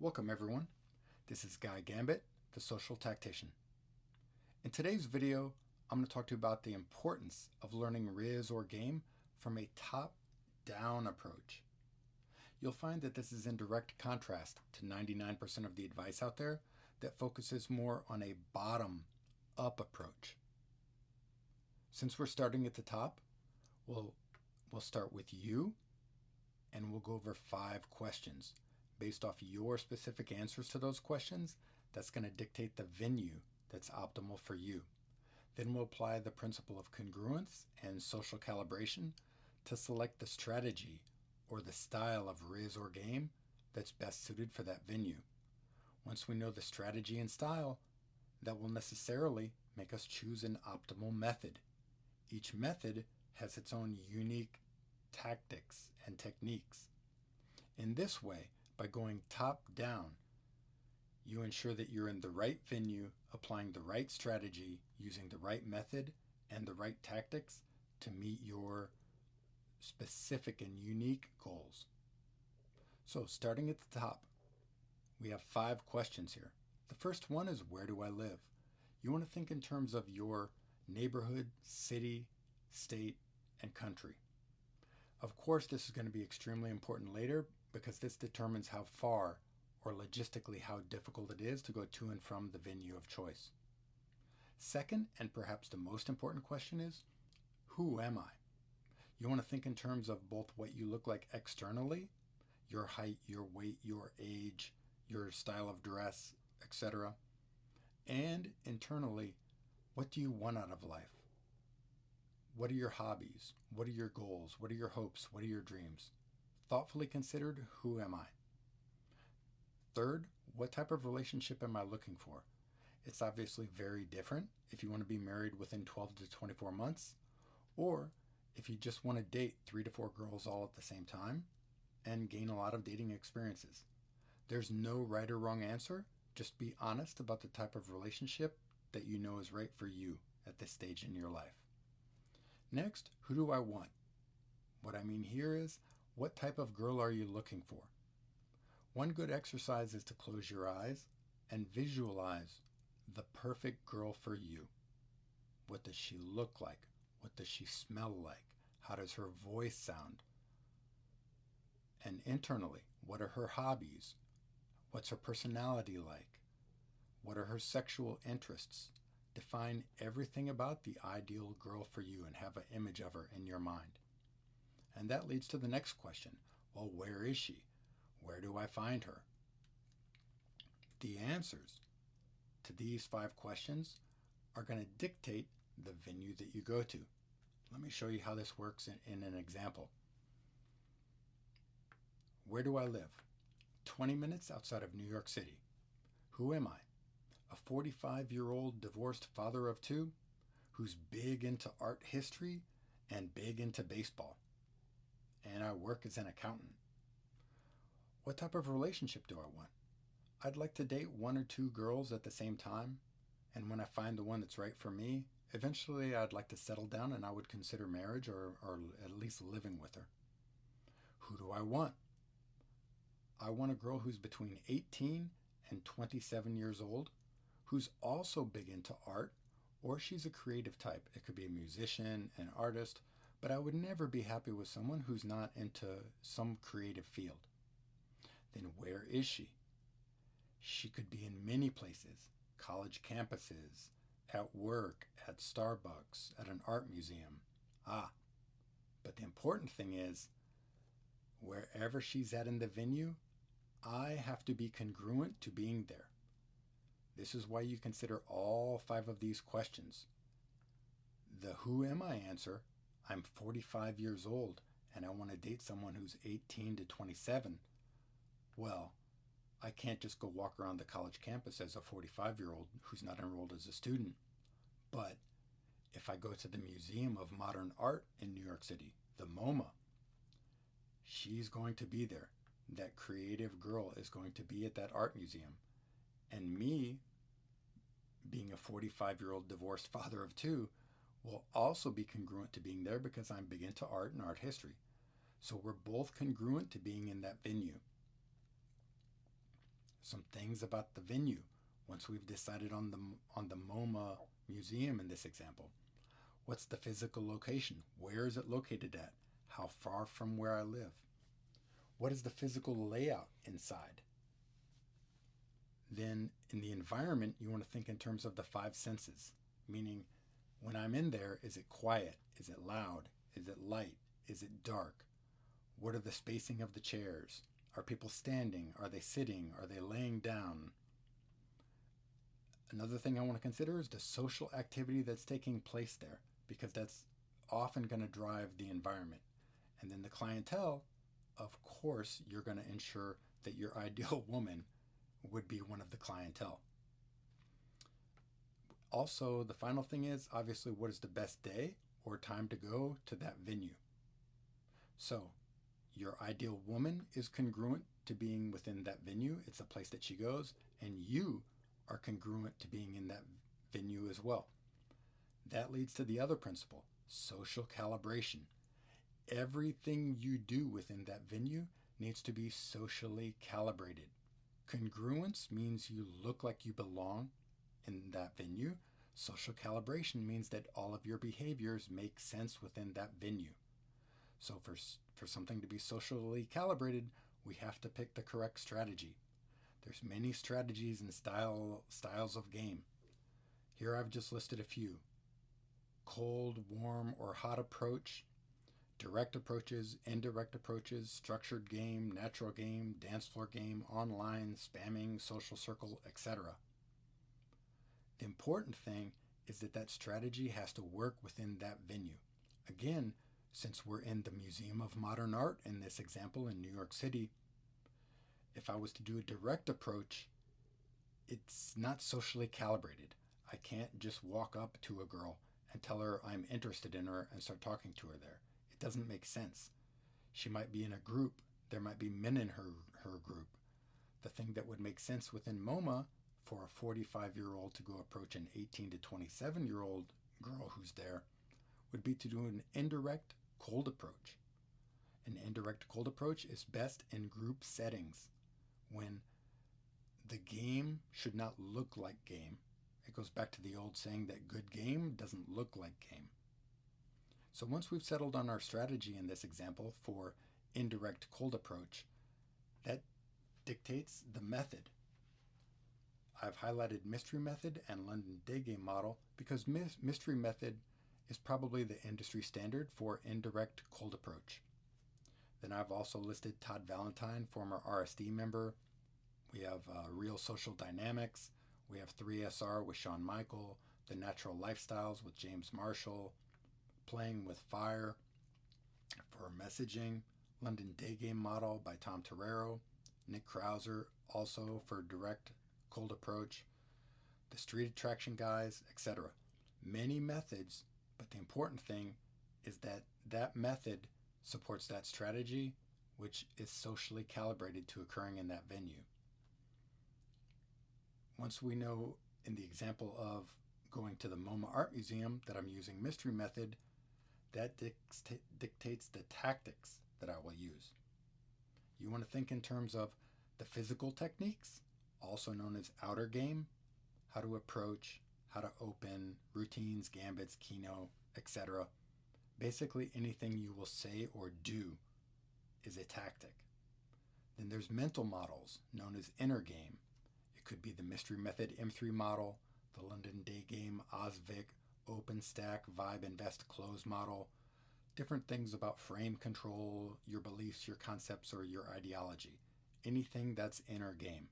Welcome everyone. This is Guy Gambit, the Social Tactician. In today's video, I'm going to talk to you about the importance of learning Rizz or game from a top-down approach. You'll find that this is in direct contrast to 99% of the advice out there that focuses more on a bottom-up approach. Since we're starting at the top, we'll start with you, and we'll go over 5 questions. Based off your specific answers to those questions, that's going to dictate the venue that's optimal for you. Then we'll apply the principle of congruence and social calibration to select the strategy or the style of Rizz or game that's best suited for that venue. Once we know the strategy and style, that will necessarily make us choose an optimal method. Each method has its own unique tactics and techniques. In this way, by going top down, you ensure that you're in the right venue, applying the right strategy, using the right method and the right tactics to meet your specific and unique goals. So starting at the top, we have 5 questions here. The first one is, where do I live? You want to think in terms of your neighborhood, city, state, and country. Of course, this is going to be extremely important later because this determines how far or logistically how difficult it is to go to and from the venue of choice. Second, and perhaps the most important question is, who am I? You want to think in terms of both what you look like externally, your height, your weight, your age, your style of dress, etc. And internally, what do you want out of life? What are your hobbies? What are your goals? What are your hopes? What are your dreams? Thoughtfully considered, who am I? Third, what type of relationship am I looking for? It's obviously very different if you want to be married within 12 to 24 months, or if you just want to date 3 to 4 girls all at the same time and gain a lot of dating experiences. There's no right or wrong answer. Just be honest about the type of relationship that you know is right for you at this stage in your life. Next, who do I want? What I mean here is, what type of girl are you looking for? One good exercise is to close your eyes and visualize the perfect girl for you. What does she look like? What does she smell like? How does her voice sound? And internally, what are her hobbies? What's her personality like? What are her sexual interests? Define everything about the ideal girl for you and have an image of her in your mind. And that leads to the next question. Well, where is she? Where do I find her? The answers to these 5 questions are going to dictate the venue that you go to. Let me show you how this works in an example. Where do I live? 20 minutes outside of New York City. Who am I? A 45-year-old divorced father of 2 who's big into art history and big into baseball. And I work as an accountant. What type of relationship do I want? I'd like to date 1 or 2 girls at the same time, and when I find the one that's right for me, eventually I'd like to settle down and I would consider marriage or at least living with her. Who do I want? I want a girl who's between 18 and 27 years old, who's also big into art, or she's a creative type. It could be a musician, an artist, but I would never be happy with someone who's not into some creative field. Then where is she? She could be in many places, college campuses, at work, at Starbucks, at an art museum. But the important thing is, wherever she's at in the venue, I have to be congruent to being there. This is why you consider all 5 of these questions. The who am I answer, I'm 45 years old and I want to date someone who's 18 to 27. Well, I can't just go walk around the college campus as a 45-year-old who's not enrolled as a student. But if I go to the Museum of Modern Art in New York City, the MoMA, she's going to be there. That creative girl is going to be at that art museum. And me, being a 45-year-old divorced father of 2, will also be congruent to being there because I'm big into art and art history. So we're both congruent to being in that venue. some things about the venue. Once we've decided on the MoMA museum in this example, what's the physical location? Where is it located at? How far from where I live? What is the physical layout inside? Then in the environment, you want to think in terms of the five senses, meaning when I'm in there, is it quiet? Is it loud? Is it light? Is it dark? What are the spacing of the chairs? Are people standing? Are they sitting? Are they laying down? Another thing I want to consider is the social activity that's taking place there, because that's often going to drive the environment. And then the clientele, of course, you're going to ensure that your ideal woman would be one of the clientele. Also, the final thing is obviously what is the best day or time to go to that venue. So your ideal woman is congruent to being within that venue. It's a place that she goes, and you are congruent to being in that venue as well. That leads to the other principle, social calibration. Everything you do within that venue needs to be socially calibrated. Congruence means you look like you belong in that venue. Social calibration means that all of your behaviors make sense within that venue. So for something to be socially calibrated, we have to pick the correct strategy. There's many strategies and styles of game. Here I've just listed a few. Cold, warm, or hot approach, direct approaches, indirect approaches, structured game, natural game, dance floor game, online, spamming, social circle, etc. The important thing is that strategy has to work within that venue. Again, since we're in the Museum of Modern Art in this example in New York City, if I was to do a direct approach, it's not socially calibrated. I can't just walk up to a girl and tell her I'm interested in her and start talking to her there. It doesn't make sense. She might be in a group. There might be men in her group. The thing that would make sense within MoMA for a 45-year-old to go approach an 18 to 27-year-old girl who's there would be to do an indirect cold approach. An indirect cold approach is best in group settings when the game should not look like game. It goes back to the old saying that good game doesn't look like game. So once we've settled on our strategy in this example for indirect cold approach, that dictates the method. I've highlighted mystery method and London day game model because mystery method is probably the industry standard for indirect cold approach. Then I've also listed Todd Valentine, former RSD member. We have Real Social Dynamics. We have 3SR with Shawn Michael, The Natural Lifestyles with James Marshall, Playing with Fire for messaging, London Day Game Model by Tom Torero, Nick Krauser also for direct cold approach, the Street Attraction Guys, etc. Many methods, but the important thing is that that method supports that strategy, which is socially calibrated to occurring in that venue. Once we know in the example of going to the MoMA Art Museum that I'm using mystery method, that dictates the tactics that I will use. You want to think in terms of the physical techniques, also known as outer game, how to approach, how to open, routines, gambits, keno, etc. Basically anything you will say or do is a tactic. Then there's mental models known as inner game. It could be the mystery method M3 model, the London day game OSVIC, OpenStack, Vibe Invest Close model, different things about frame control, your beliefs, your concepts, or your ideology. Anything that's inner game.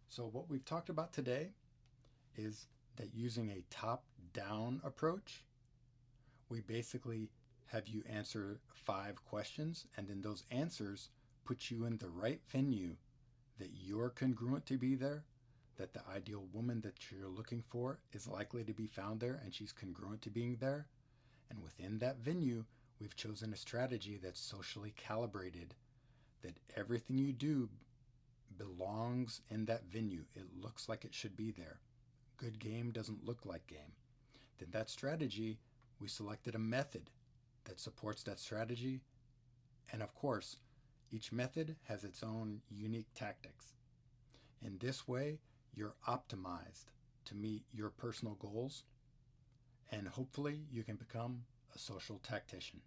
So what we've talked about today is that using a top-down approach, we basically have you answer 5 questions, and then those answers put you in the right venue that you're congruent to be there, that the ideal woman that you're looking for is likely to be found there and she's congruent to being there. And within that venue, we've chosen a strategy that's socially calibrated, that everything you do belongs in that venue. It looks like it should be there. Good game doesn't look like game. Then that strategy, we selected a method that supports that strategy. And of course, Each method has its own unique tactics. In this way, you're optimized to meet your personal goals, and hopefully you can become a social tactician.